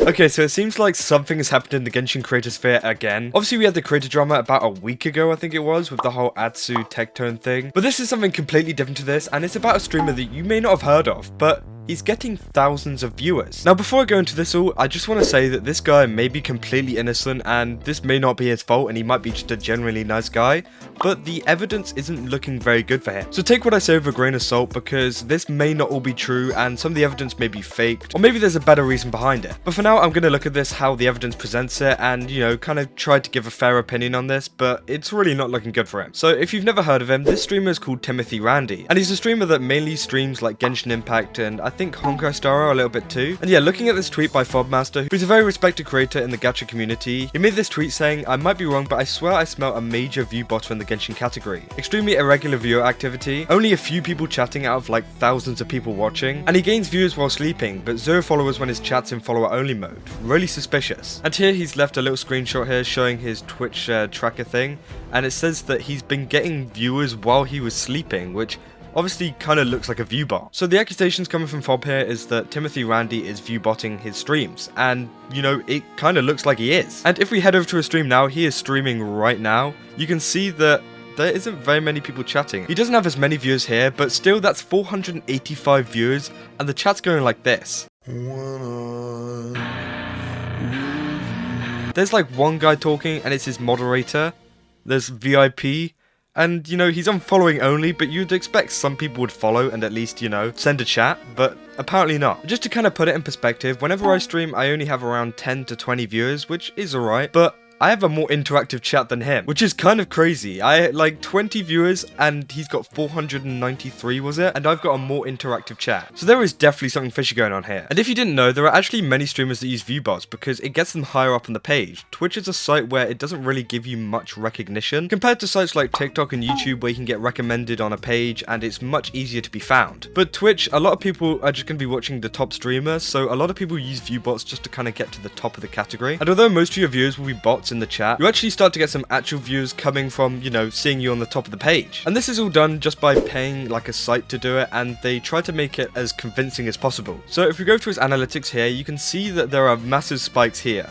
Okay, so it seems like something has happened in the Genshin creator sphere again. Obviously, we had the creator drama about a week ago, I think it was, with the whole Atsu Tectone thing. But this is something completely different to this, and it's about a streamer that you may not have heard of, but he's getting thousands of viewers. Now, before I go into this all, I just want to say that this guy may be completely innocent, and this may not be his fault, and he might be just a genuinely nice guy, but the evidence isn't looking very good for him. So take what I say with a grain of salt, because this may not all be true, and some of the evidence may be faked, or maybe there's a better reason behind it. But for now, I'm going to look at this, how the evidence presents it, and, you know, kind of try to give a fair opinion on this, but it's really not looking good for him. So if you've never heard of him, this streamer is called Timothy Randy, and he's a streamer that mainly streams like Genshin Impact, and I think honkai a little bit too. And yeah, looking at this tweet by Fobmaster, who's a very respected creator in the gacha community, he made this tweet saying, "I might be wrong, but I swear I smell a major viewbotter in the Genshin category. Extremely irregular viewer activity, only a few people chatting out of like thousands of people watching, and he gains viewers while sleeping, but 0 followers when his chat's in follower only mode. Really suspicious." And here he's left a little screenshot here showing his Twitch tracker thing, and it says that he's been getting viewers while he was sleeping, which obviously kind of looks like a viewbot. So the accusations coming from Fob here is that Timothy Randy is viewbotting his streams, and you know, it kind of looks like he is. And if we head over to a stream now, he is streaming right now, you can see that there isn't very many people chatting. He doesn't have as many viewers here, but still that's 485 viewers, and the chat's going like this. There's like one guy talking, and it's his moderator. There's VIP. And, you know, he's on following only, but you'd expect some people would follow and at least, you know, send a chat, but apparently not. Just to kind of put it in perspective, whenever I stream, I only have around 10 to 20 viewers, which is alright, but I have a more interactive chat than him, which is kind of crazy. I had like 20 viewers and he's got 493, was it? And I've got a more interactive chat. So there is definitely something fishy going on here. And if you didn't know, there are actually many streamers that use viewbots because it gets them higher up on the page. Twitch is a site where it doesn't really give you much recognition compared to sites like TikTok and YouTube where you can get recommended on a page and it's much easier to be found. But Twitch, a lot of people are just going to be watching the top streamer, so a lot of people use viewbots just to kind of get to the top of the category. And although most of your viewers will be bots in the chat, you actually start to get some actual views coming from, you know, seeing you on the top of the page. And this is all done just by paying like a site to do it, and they try to make it as convincing as possible. So if we go to his analytics here, you can see that there are massive spikes here.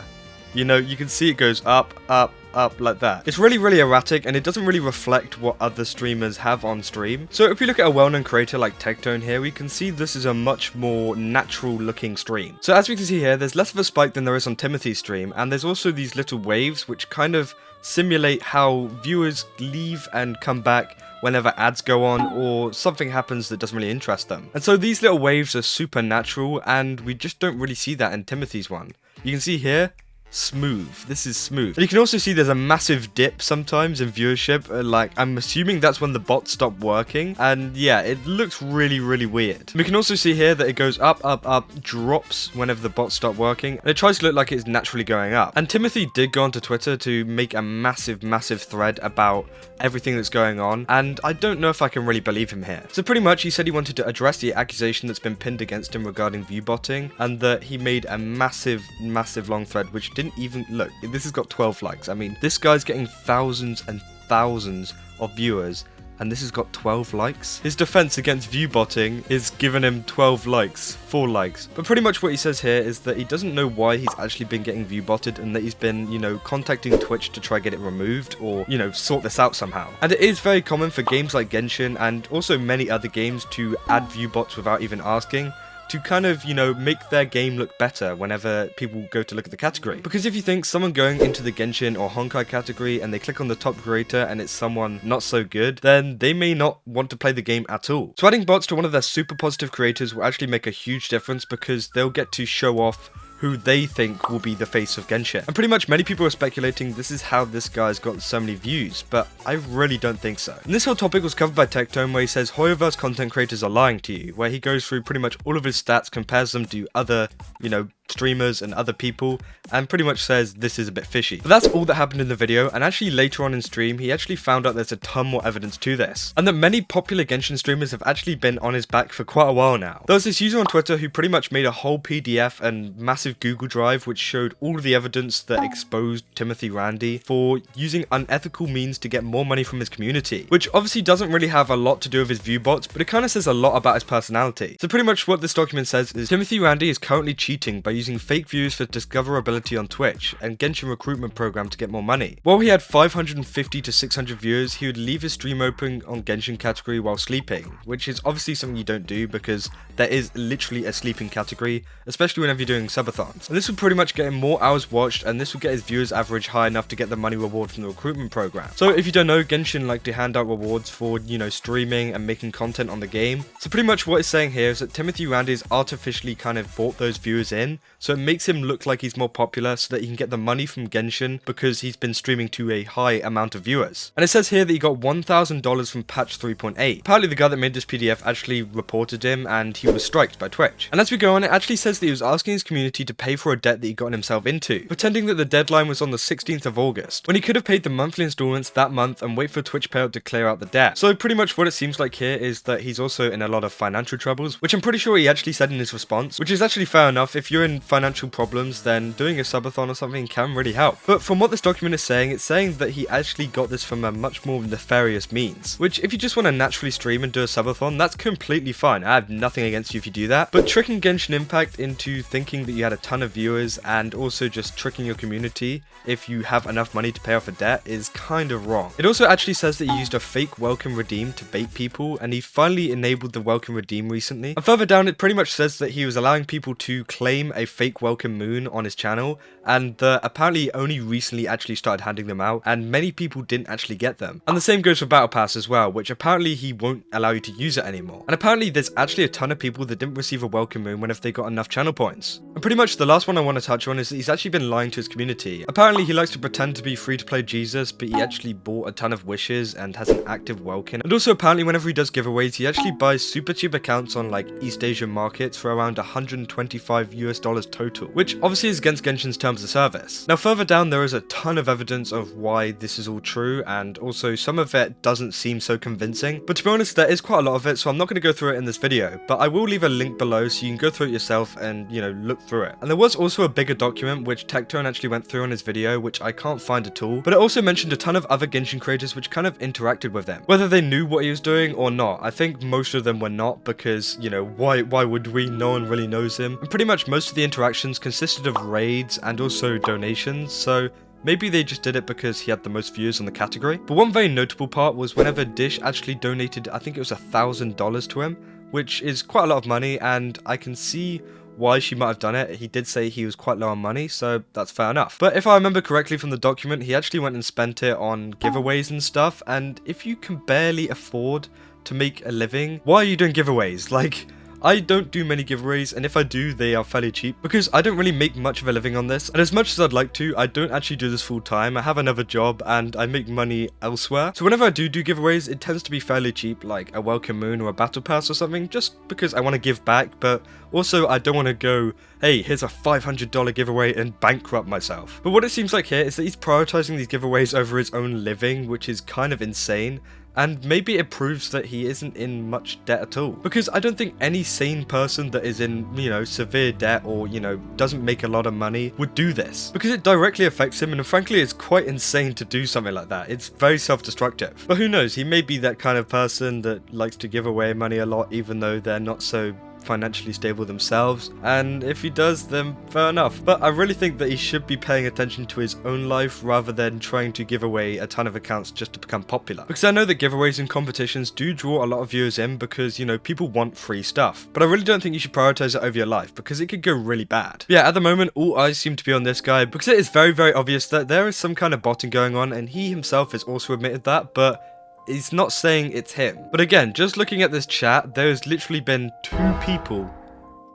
You know, you can see it goes up, up, up like that. It's really, really erratic, and it doesn't really reflect what other streamers have on stream. So if we look at a well-known creator like Tectone here, we can see this is a much more natural looking stream. So as we can see here, there's less of a spike than there is on Timothy's stream, and there's also these little waves which kind of simulate how viewers leave and come back whenever ads go on or something happens that doesn't really interest them. And so these little waves are super natural, and we just don't really see that in Timothy's one. You can see here, smooth. This is smooth. And you can also see there's a massive dip sometimes in viewership. Like, I'm assuming that's when the bots stop working. And yeah, it looks really, really weird. We can also see here that it goes up, up, up, drops whenever the bots stop working. And it tries to look like it's naturally going up. And Timothy did go onto Twitter to make a massive, massive thread about everything that's going on. And I don't know if I can really believe him here. So pretty much he said he wanted to address the accusation that's been pinned against him regarding viewbotting, and that he made a massive, massive long thread which didn't even look. This has got 12 likes. I mean, this guy's getting thousands and thousands of viewers, and this has got 12 likes. His defense against viewbotting is giving him 12 likes, 4 likes. But pretty much what he says here is that he doesn't know why he's actually been getting viewbotted, and that he's been, you know, contacting Twitch to try get it removed or, you know, sort this out somehow. And it is very common for games like Genshin and also many other games to add viewbots without even asking, to kind of, you know, make their game look better whenever people go to look at the category. Because if you think someone going into the Genshin or honkai category and they click on the top creator and it's someone not so good, then they may not want to play the game at all. So adding bots to one of their super positive creators will actually make a huge difference, because they'll get to show off who they think will be the face of Genshin. And pretty much many people are speculating this is how this guy's got so many views, but I really don't think so. And this whole topic was covered by Tectone, where he says Hoyoverse content creators are lying to you, where he goes through pretty much all of his stats, compares them to other, you know, streamers and other people, and pretty much says this is a bit fishy. But that's all that happened in the video, and actually later on in stream he actually found out there's a ton more evidence to this, and that many popular Genshin streamers have actually been on his back for quite a while now. There was this user on Twitter who pretty much made a whole PDF and massive Google Drive which showed all of the evidence that exposed Timothy Randy for using unethical means to get more money from his community, which obviously doesn't really have a lot to do with his viewbots, but it kind of says a lot about his personality. So pretty much what this document says is Timothy Randy is currently cheating by using fake views for discoverability on Twitch and Genshin recruitment program to get more money. While he had 550 to 600 viewers, he would leave his stream open on Genshin category while sleeping, which is obviously something you don't do because there is literally a sleeping category, especially whenever you're doing subathons. And this would pretty much get him more hours watched, and this would get his viewers average high enough to get the money reward from the recruitment program. So if you don't know, Genshin like to hand out rewards for, streaming and making content on the game. So pretty much what it's saying here is that Timothy Randy's artificially kind of brought those viewers in, so it makes him look like he's more popular so that he can get the money from Genshin because he's been streaming to a high amount of viewers. And it says here that he got $1,000 from patch 3.8. Apparently the guy that made this PDF actually reported him and he was striked by Twitch. And as we go on, it actually says that he was asking his community to pay for a debt that he gotten himself into, pretending that the deadline was on the 16th of August, when he could have paid the monthly installments that month and wait for Twitch payout to clear out the debt. So pretty much what it seems like here is that he's also in a lot of financial troubles, which I'm pretty sure he actually said in his response, which is actually fair enough. If you're in financial problems, then doing a subathon or something can really help. But from what this document is saying, it's saying that he actually got this from a much more nefarious means, which if you just want to naturally stream and do a subathon, that's completely fine. I have nothing against you if you do that. But tricking Genshin Impact into thinking that you had a ton of viewers and also just tricking your community if you have enough money to pay off a debt is kind of wrong. It also actually says that he used a fake welcome redeem to bait people, and he finally enabled the welcome redeem recently. And further down it pretty much says that he was allowing people to claim a fake welcome moon on his channel, and apparently he only recently actually started handing them out, and many people didn't actually get them. And the same goes for Battle Pass as well, which apparently he won't allow you to use it anymore. And apparently there's actually a ton of people that didn't receive a welcome moon whenever they got enough channel points. And pretty much the last one I want to touch on is that he's actually been lying to his community. Apparently he likes to pretend to be free-to-play Jesus, but he actually bought a ton of wishes and has an active welkin. And also apparently whenever he does giveaways, he actually buys super cheap accounts on like East Asian markets for around $125 total, which obviously is against Genshin's terms of service. Now further down there is a ton of evidence of why this is all true, and also some of it doesn't seem so convincing, but to be honest there is quite a lot of it, so I'm not going to go through it in this video, but I will leave a link below so you can go through it yourself and look through it. And there was also a bigger document which Tectone actually went through in his video, which I can't find at all, but it also mentioned a ton of other Genshin creators which kind of interacted with him, whether they knew what he was doing or not. I think most of them were not, because why would we? No one really knows him, and pretty much most of the interactions consisted of raids and also donations, so maybe they just did it because he had the most views on the category. But one very notable part was whenever Dish actually donated, I think it was $1,000 to him, which is quite a lot of money, and I can see why she might have done it. He did say he was quite low on money, so that's fair enough. But if I remember correctly from the document, he actually went and spent it on giveaways and stuff, and if you can barely afford to make a living, why are you doing giveaways? Like, I don't do many giveaways, and if I do, they are fairly cheap because I don't really make much of a living on this, and as much as I'd like to, I don't actually do this full time. I have another job and I make money elsewhere, so whenever I do giveaways, it tends to be fairly cheap, like a welcome moon or a battle pass or something, just because I want to give back, but also I don't want to go, hey, here's a $500 giveaway and bankrupt myself. But what it seems like here is that he's prioritizing these giveaways over his own living, which is kind of insane. And maybe it proves that he isn't in much debt at all. Because I don't think any sane person that is in, severe debt or, doesn't make a lot of money would do this. Because it directly affects him, and frankly, it's quite insane to do something like that. It's very self-destructive. But who knows, he may be that kind of person that likes to give away money a lot, even though they're not so financially stable themselves, and if he does, then fair enough. But I really think that he should be paying attention to his own life rather than trying to give away a ton of accounts just to become popular, because I know that giveaways and competitions do draw a lot of viewers in because people want free stuff, but I really don't think you should prioritize it over your life because it could go really bad. But yeah, at the moment all eyes seem to be on this guy because it is very, very obvious that there is some kind of botting going on, and he himself has also admitted that, but he's not saying it's him. But again, just looking at this chat, there's literally been 2 people,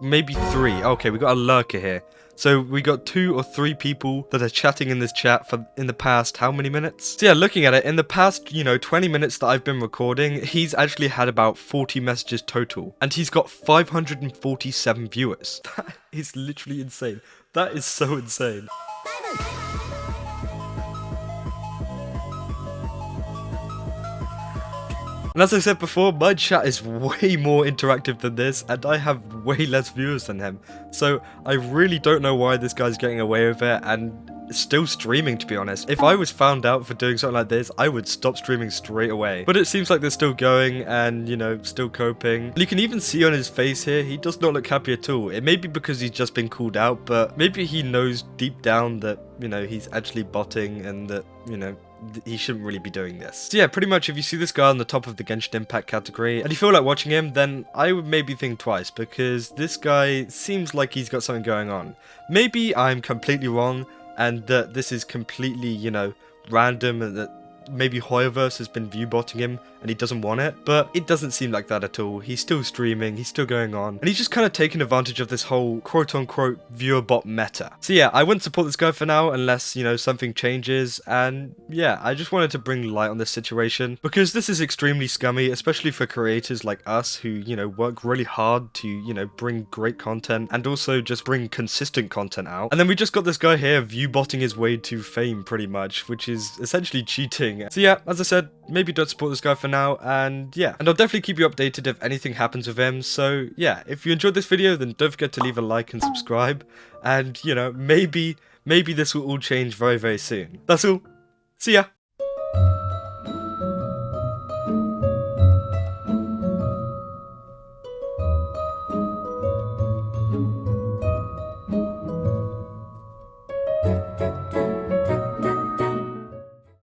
maybe 3. Okay, we got a lurker here. So we got 2 or 3 people that are chatting in this chat for in the past how many minutes? So yeah, looking at it, in the past, 20 minutes that I've been recording, he's actually had about 40 messages total, and he's got 547 viewers. That is literally insane. That is so insane. And as I said before, my chat is way more interactive than this, and I have way less viewers than him. So I really don't know why this guy's getting away with it, and still streaming, to be honest. If I was found out for doing something like this, I would stop streaming straight away. But it seems like they're still going and, you know, still coping. And you can even see on his face here, he does not look happy at all. It may be because he's just been called out, but maybe he knows deep down that, you know, he's actually botting and that, you know, he shouldn't really be doing this. So yeah, pretty much if you see this guy on the top of the Genshin Impact category and you feel like watching him, then I would maybe think twice, because this guy seems like he's got something going on. Maybe I'm completely wrong and that this is completely, you know, random, and that maybe Hoyoverse has been viewbotting him and he doesn't want it, but it doesn't seem like that at all. He's still streaming, he's still going on, and he's just kind of taking advantage of this whole quote-unquote viewer bot meta. So yeah, I wouldn't support this guy for now unless, you know, something changes, and yeah, I just wanted to bring light on this situation because this is extremely scummy, especially for creators like us who, you know, work really hard to, you know, bring great content and also just bring consistent content out. And then we just got this guy here viewbotting his way to fame pretty much, which is essentially cheating. So yeah, as I said, maybe don't support this guy for now, and yeah, and I'll definitely keep you updated if anything happens with him. So yeah, if you enjoyed this video, then don't forget to leave a like and subscribe, and you know, maybe this will all change very, very soon. That's all. See ya.